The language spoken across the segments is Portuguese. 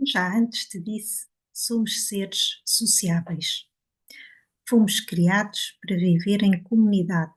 Como já antes te disse, somos seres sociáveis. Fomos criados para viver em comunidade.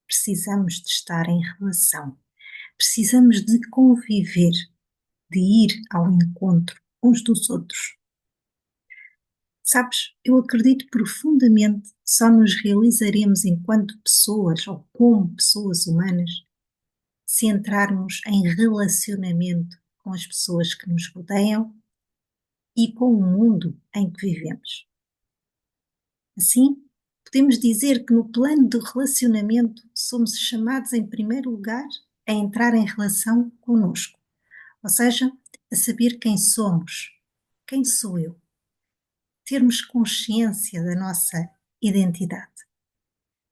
Precisamos de estar em relação. Precisamos de conviver, de ir ao encontro uns dos outros. Sabes, eu acredito profundamente que só nos realizaremos enquanto pessoas ou como pessoas humanas se entrarmos em relacionamento com as pessoas que nos rodeiam e com o mundo em que vivemos. Assim, podemos dizer que no plano do relacionamento somos chamados em primeiro lugar a entrar em relação conosco, ou seja, a saber quem somos, quem sou eu, termos consciência da nossa identidade.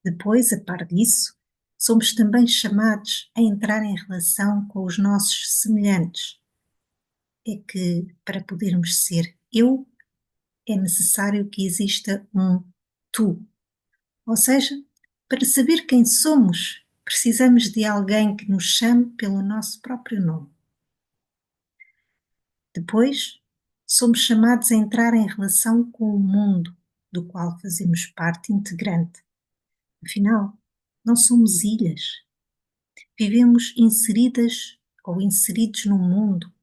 Depois, a par disso, somos também chamados a entrar em relação com os nossos semelhantes. É que para podermos ser eu, é necessário que exista um tu. Ou seja, para saber quem somos, precisamos de alguém que nos chame pelo nosso próprio nome. Depois, somos chamados a entrar em relação com o mundo, do qual fazemos parte integrante. Afinal, não somos ilhas. Vivemos inseridas ou inseridos no mundo.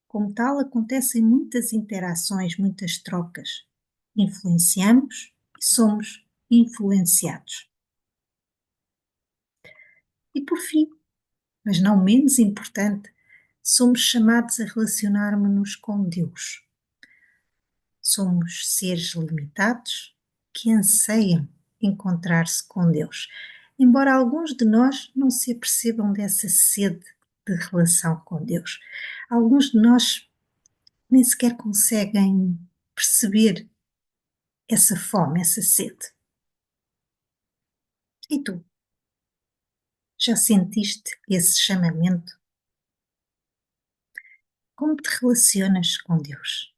Como tal, acontecem muitas interações, muitas trocas. Influenciamos e somos influenciados. E por fim, mas não menos importante, somos chamados a relacionarmos-nos com Deus. Somos seres limitados que anseiam encontrar-se com Deus, embora alguns de nós não se apercebam dessa sede de relação com Deus. Alguns de nós nem sequer conseguem perceber essa fome, essa sede. E tu? Já sentiste esse chamamento? Como te relacionas com Deus?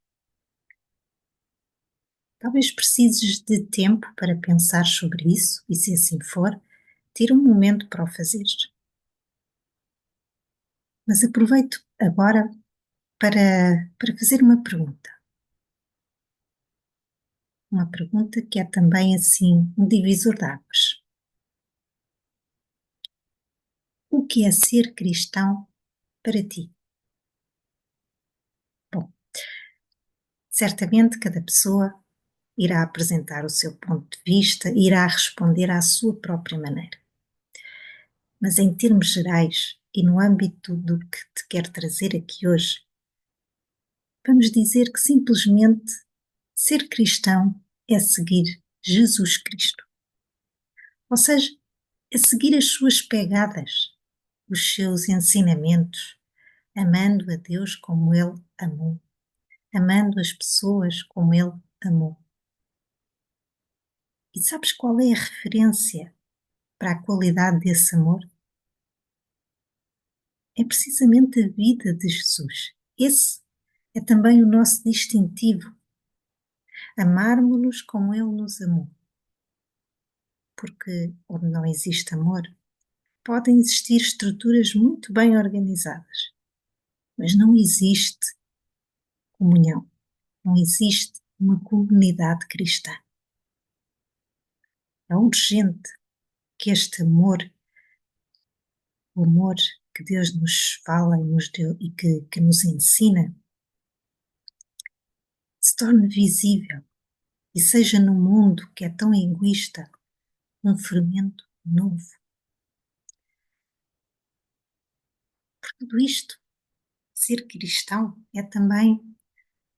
Talvez precises de tempo para pensar sobre isso e, se assim for, ter um momento para o fazer. Mas aproveito agora para fazer uma pergunta. Uma pergunta que é também assim um divisor de águas. O que é ser cristão para ti? Bom, certamente cada pessoa irá apresentar o seu ponto de vista e irá responder à sua própria maneira. Mas em termos gerais e no âmbito do que te quero trazer aqui hoje, vamos dizer que simplesmente ser cristão é seguir Jesus Cristo. Ou seja, é seguir as suas pegadas, os seus ensinamentos, amando a Deus como Ele amou, amando as pessoas como Ele amou. E sabes qual é a referência para a qualidade desse amor? É precisamente a vida de Jesus. Esse é também o nosso distintivo. Amarmos-nos como Ele nos amou. Porque onde não existe amor, podem existir estruturas muito bem organizadas, mas não existe comunhão, não existe uma comunidade cristã. É urgente que este amor, o amor que Deus nos fala e, nos deu, e que nos ensina, se torne visível e seja no mundo que é tão egoísta um fermento novo. Por tudo isto, ser cristão é também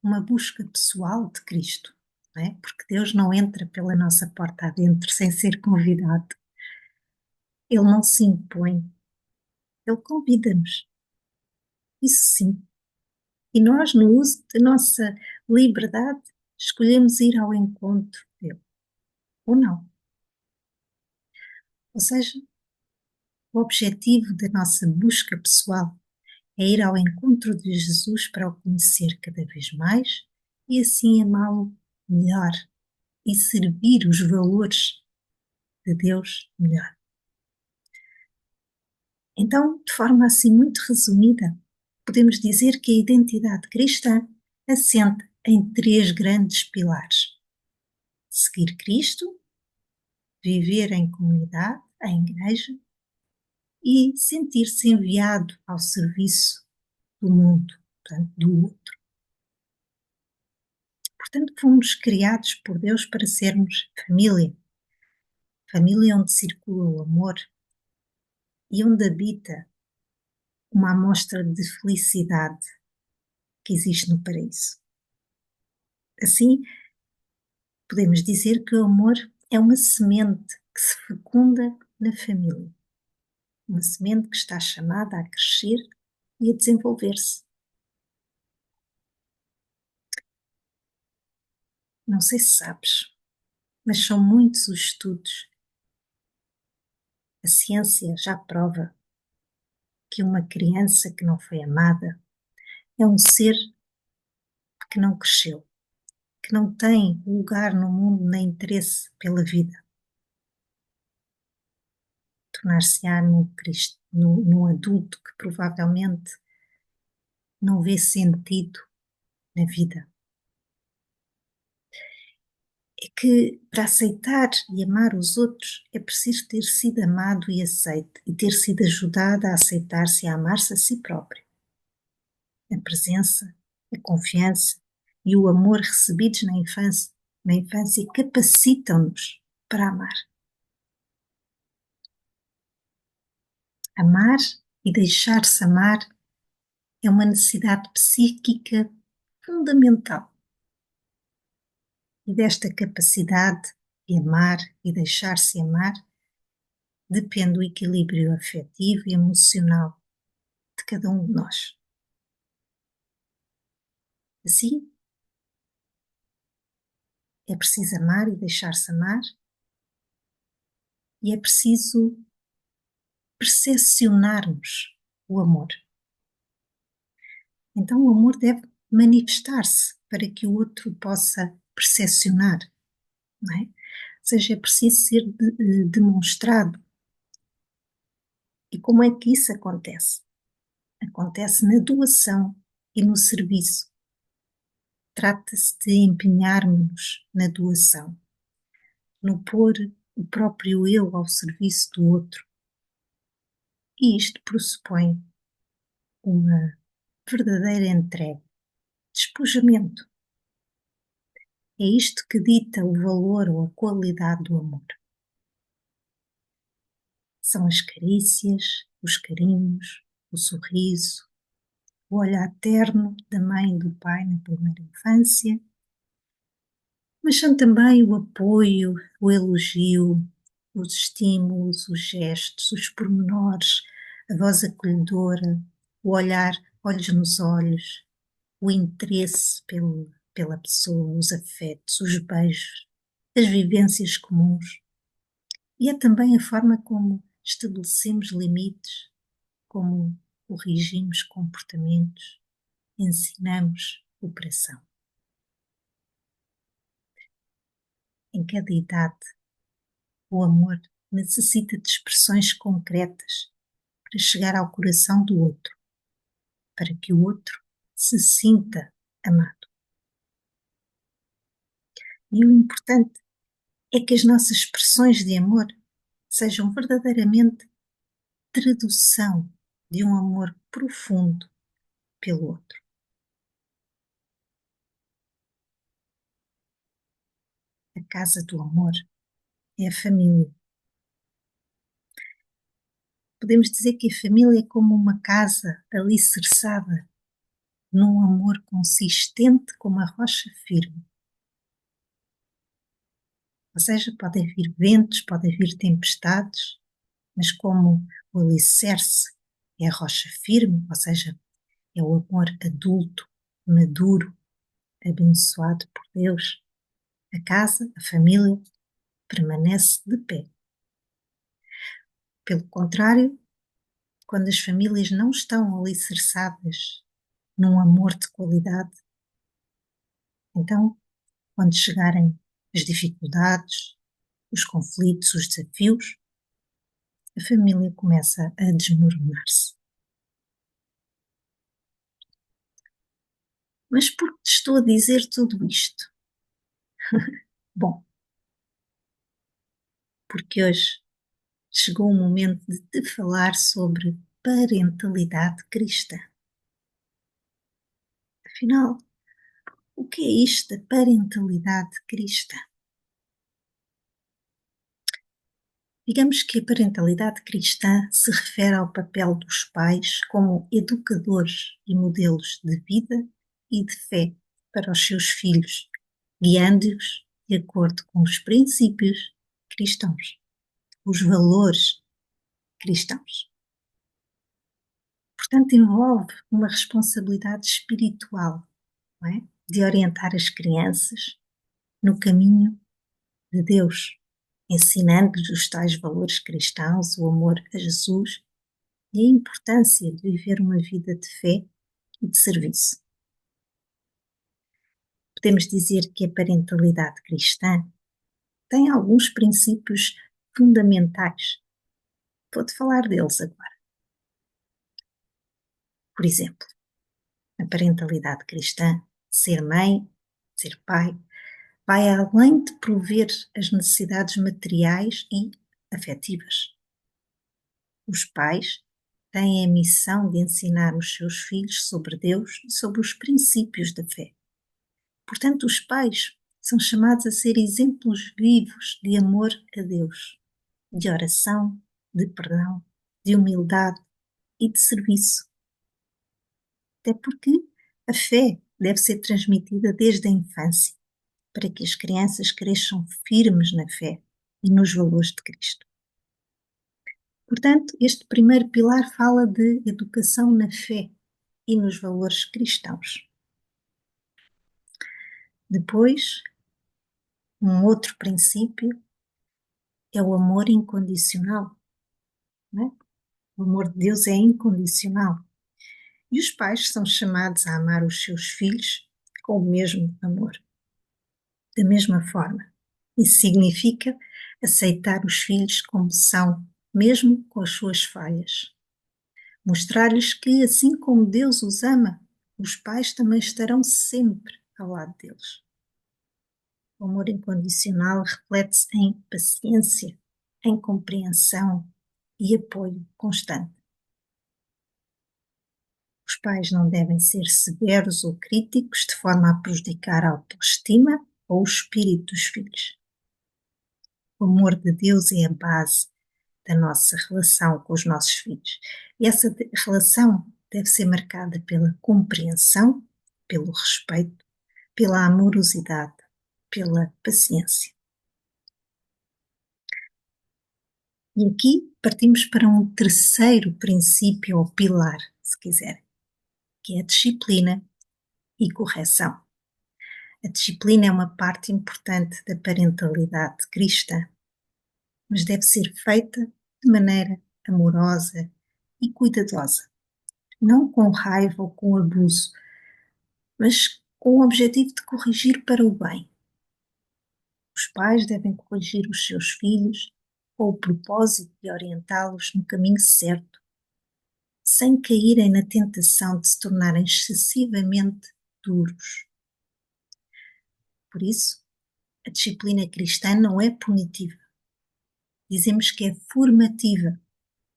uma busca pessoal de Cristo, não é? Porque Deus não entra pela nossa porta adentro sem ser convidado. Ele não se impõe, Ele convida-nos. Isso sim. E nós, no uso da nossa liberdade, escolhemos ir ao encontro dele, ou não. Ou seja, o objetivo da nossa busca pessoal é ir ao encontro de Jesus para o conhecer cada vez mais e assim amá-lo melhor e servir os valores de Deus melhor. Então, de forma assim muito resumida, podemos dizer que a identidade cristã assenta em três grandes pilares: seguir Cristo, viver em comunidade, em igreja, e sentir-se enviado ao serviço do mundo, portanto, do outro. Portanto, fomos criados por Deus para sermos família. Família onde circula o amor e onde habita uma amostra de felicidade que existe no paraíso. Assim, podemos dizer que o amor é uma semente que se fecunda na família. Uma semente que está chamada a crescer e a desenvolver-se. Não sei se sabes, mas são muitos os estudos. A ciência já prova que uma criança que não foi amada é um ser que não cresceu, que não tem lugar no mundo nem interesse pela vida. Tornar-se-á num adulto que provavelmente não vê sentido na vida. É que para aceitar e amar os outros é preciso ter sido amado e aceite e ter sido ajudado a aceitar-se e a amar-se a si próprio. A presença, a confiança e o amor recebidos na infância capacitam-nos para amar. Amar e deixar-se amar é uma necessidade psíquica fundamental. E desta capacidade de amar e deixar-se amar depende o equilíbrio afetivo e emocional de cada um de nós. Assim, é preciso amar e deixar-se amar, e é preciso percepcionarmos o amor. Então, o amor deve manifestar-se para que o outro possa percepcionar, não é? Ou seja, é preciso ser demonstrado. E como é que isso acontece? Acontece na doação e no serviço. Trata-se de empenharmos-nos na doação, no pôr o próprio eu ao serviço do outro. E isto pressupõe uma verdadeira entrega, despojamento. É isto que dita o valor ou a qualidade do amor. São as carícias, os carinhos, o sorriso, o olhar terno da mãe e do pai na primeira infância, mas são também o apoio, o elogio, os estímulos, os gestos, os pormenores, a voz acolhedora, o olhar, olhos nos olhos, o interesse pela pessoa, os afetos, os beijos, as vivências comuns. E é também a forma como estabelecemos limites, como corrigimos comportamentos, ensinamos cooperação. Em cada idade, o amor necessita de expressões concretas para chegar ao coração do outro, para que o outro se sinta amado. E o importante é que as nossas expressões de amor sejam verdadeiramente tradução de um amor profundo pelo outro. A casa do amor é a família. Podemos dizer que a família é como uma casa alicerçada num amor consistente como a rocha firme. Ou seja, podem vir ventos, podem vir tempestades, mas como o alicerce é a rocha firme, ou seja, é o amor adulto, maduro, abençoado por Deus, a casa, a família, permanece de pé. Pelo contrário, quando as famílias não estão alicerçadas num amor de qualidade, então, quando chegarem as dificuldades, os conflitos, os desafios, a família começa a desmoronar-se. Mas por que te estou a dizer tudo isto? Bom, porque hoje chegou o momento de te falar sobre parentalidade cristã. Afinal, o que é isto da parentalidade cristã? Digamos que a parentalidade cristã se refere ao papel dos pais como educadores e modelos de vida e de fé para os seus filhos, guiando-os de acordo com os princípios cristãos, os valores cristãos. Portanto, envolve uma responsabilidade espiritual, não é? De orientar as crianças no caminho de Deus, ensinando-lhes os tais valores cristãos, o amor a Jesus e a importância de viver uma vida de fé e de serviço. Podemos dizer que a parentalidade cristã tem alguns princípios fundamentais. Vou-te falar deles agora. Por exemplo, a parentalidade cristã, ser mãe, ser pai, vai além de prover as necessidades materiais e afetivas. Os pais têm a missão de ensinar os seus filhos sobre Deus e sobre os princípios da fé. Portanto, os pais são chamados a ser exemplos vivos de amor a Deus, de oração, de perdão, de humildade e de serviço. Até porque a fé deve ser transmitida desde a infância, para que as crianças cresçam firmes na fé e nos valores de Cristo. Portanto, este primeiro pilar fala de educação na fé e nos valores cristãos. Depois, um outro princípio é o amor incondicional. Não é? O amor de Deus é incondicional. E os pais são chamados a amar os seus filhos com o mesmo amor, da mesma forma. Isso significa aceitar os filhos como são, mesmo com as suas falhas. Mostrar-lhes que, assim como Deus os ama, os pais também estarão sempre ao lado deles. O amor incondicional reflete-se em paciência, em compreensão e apoio constante. Os pais não devem ser severos ou críticos de forma a prejudicar a autoestima ou o espírito dos filhos. O amor de Deus é a base da nossa relação com os nossos filhos. E essa relação deve ser marcada pela compreensão, pelo respeito, pela amorosidade, pela paciência. E aqui partimos para um terceiro princípio ou pilar, se quiser, que é a disciplina e correção. A disciplina é uma parte importante da parentalidade cristã, mas deve ser feita de maneira amorosa e cuidadosa, não com raiva ou com abuso, mas com o objetivo de corrigir para o bem. Os pais devem corrigir os seus filhos com o propósito de orientá-los no caminho certo, sem caírem na tentação de se tornarem excessivamente duros. Por isso, a disciplina cristã não é punitiva. Dizemos que é formativa,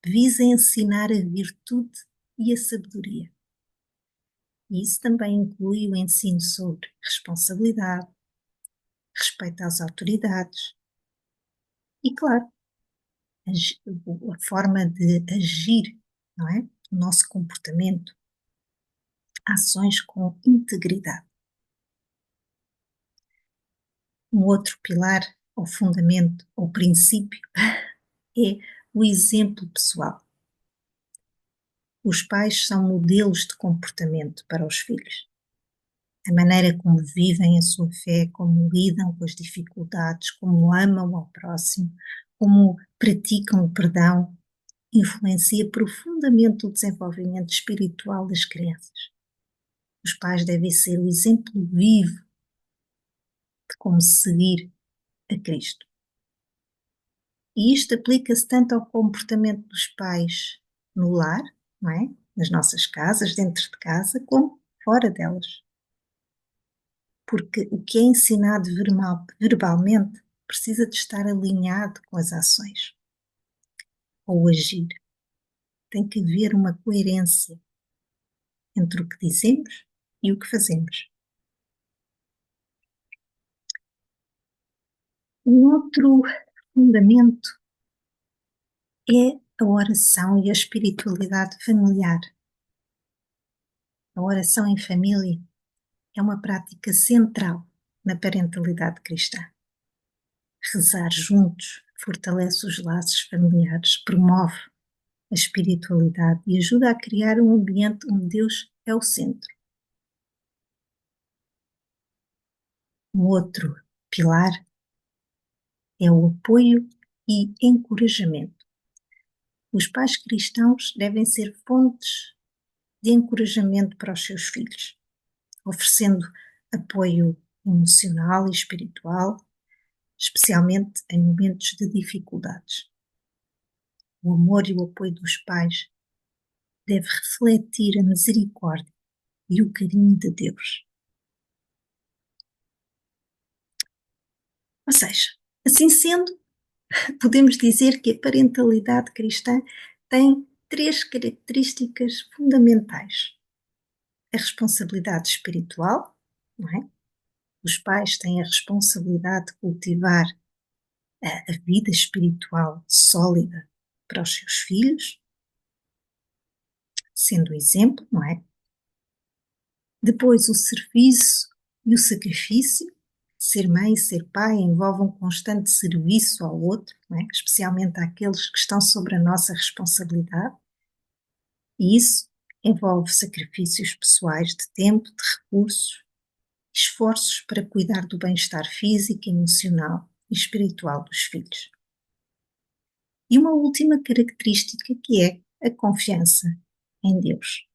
visa ensinar a virtude e a sabedoria. E isso também inclui o ensino sobre responsabilidade, respeito às autoridades e, claro, a forma de agir, não é? O nosso comportamento, ações com integridade. Um outro pilar, ou fundamento, ou princípio, é o exemplo pessoal. Os pais são modelos de comportamento para os filhos. A maneira como vivem a sua fé, como lidam com as dificuldades, como amam ao próximo, como praticam o perdão, influencia profundamente o desenvolvimento espiritual das crianças. Os pais devem ser o exemplo vivo de como seguir a Cristo. E isto aplica-se tanto ao comportamento dos pais no lar, não é? Nas nossas casas, dentro de casa, como fora delas. porque o que é ensinado verbalmente precisa de estar alinhado com as ações ou agir. Tem que haver uma coerência entre o que dizemos e o que fazemos. Um outro fundamento é a oração e a espiritualidade familiar. A oração em família é uma prática central na parentalidade cristã. Rezar juntos fortalece os laços familiares, promove a espiritualidade e ajuda a criar um ambiente onde Deus é o centro. Um outro pilar é o apoio e encorajamento. Os pais cristãos devem ser fontes de encorajamento para os seus filhos, oferecendo apoio emocional e espiritual, especialmente em momentos de dificuldades. O amor e o apoio dos pais deve refletir a misericórdia e o carinho de Deus. Ou seja, assim sendo, podemos dizer que a parentalidade cristã tem três características fundamentais: a responsabilidade espiritual, não é? Os pais têm a responsabilidade de cultivar a vida espiritual sólida para os seus filhos, sendo o exemplo, não é? Depois, o serviço e o sacrifício. Ser mãe e ser pai envolve um constante serviço ao outro, não é? Especialmente àqueles que estão sob a nossa responsabilidade. E isso envolve sacrifícios pessoais de tempo, de recursos, esforços para cuidar do bem-estar físico, emocional e espiritual dos filhos. E uma última característica que é a confiança em Deus.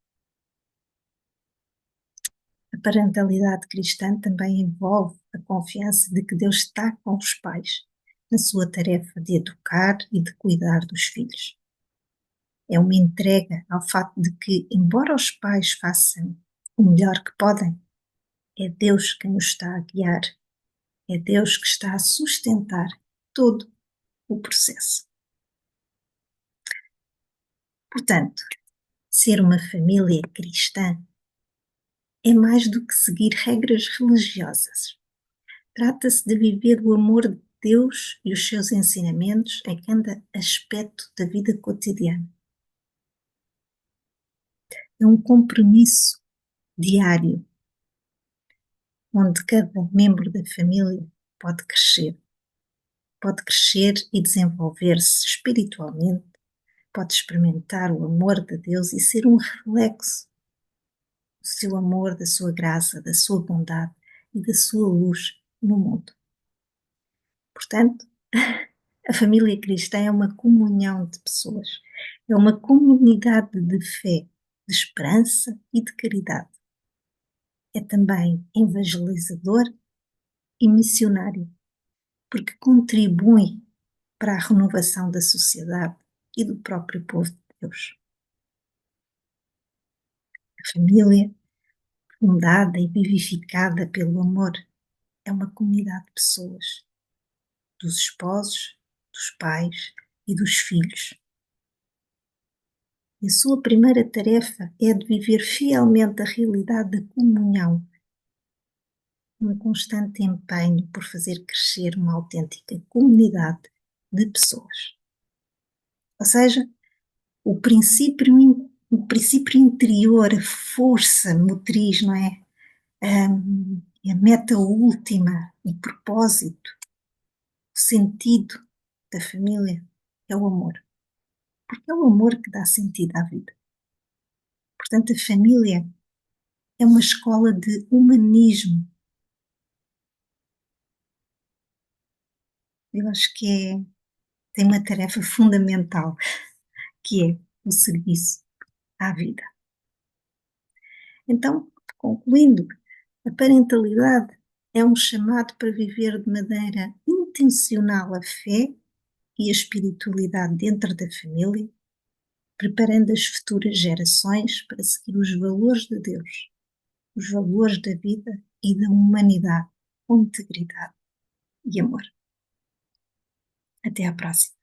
A parentalidade cristã também envolve a confiança de que Deus está com os pais na sua tarefa de educar e de cuidar dos filhos. É uma entrega ao facto de que, embora os pais façam o melhor que podem, é Deus quem os está a guiar, é Deus que está a sustentar todo o processo. Portanto, ser uma família cristã é mais do que seguir regras religiosas. Trata-se de viver o amor de Deus e os seus ensinamentos em cada aspecto da vida cotidiana. É um compromisso diário, onde cada membro da família pode crescer e desenvolver-se espiritualmente, pode experimentar o amor de Deus e ser um reflexo do seu amor, da sua graça, da sua bondade e da sua luz no mundo. Portanto, a família cristã é uma comunhão de pessoas, é uma comunidade de fé, de esperança e de caridade. É também evangelizador e missionário, porque contribui para a renovação da sociedade e do próprio povo de Deus. A família, fundada e vivificada pelo amor, é uma comunidade de pessoas, dos esposos, dos pais e dos filhos. E a sua primeira tarefa é de viver fielmente a realidade da comunhão, um constante empenho por fazer crescer uma autêntica comunidade de pessoas. Ou seja, o princípio interior, a força motriz, não é? A meta última, o propósito, o sentido da família é o amor. Porque é o amor que dá sentido à vida. Portanto, a família é uma escola de humanismo. Eu acho que tem uma tarefa fundamental, que é o serviço à vida. Então, concluindo, a parentalidade é um chamado para viver de maneira intencional a fé e a espiritualidade dentro da família, preparando as futuras gerações para seguir os valores de Deus, os valores da vida e da humanidade com integridade e amor. Até à próxima.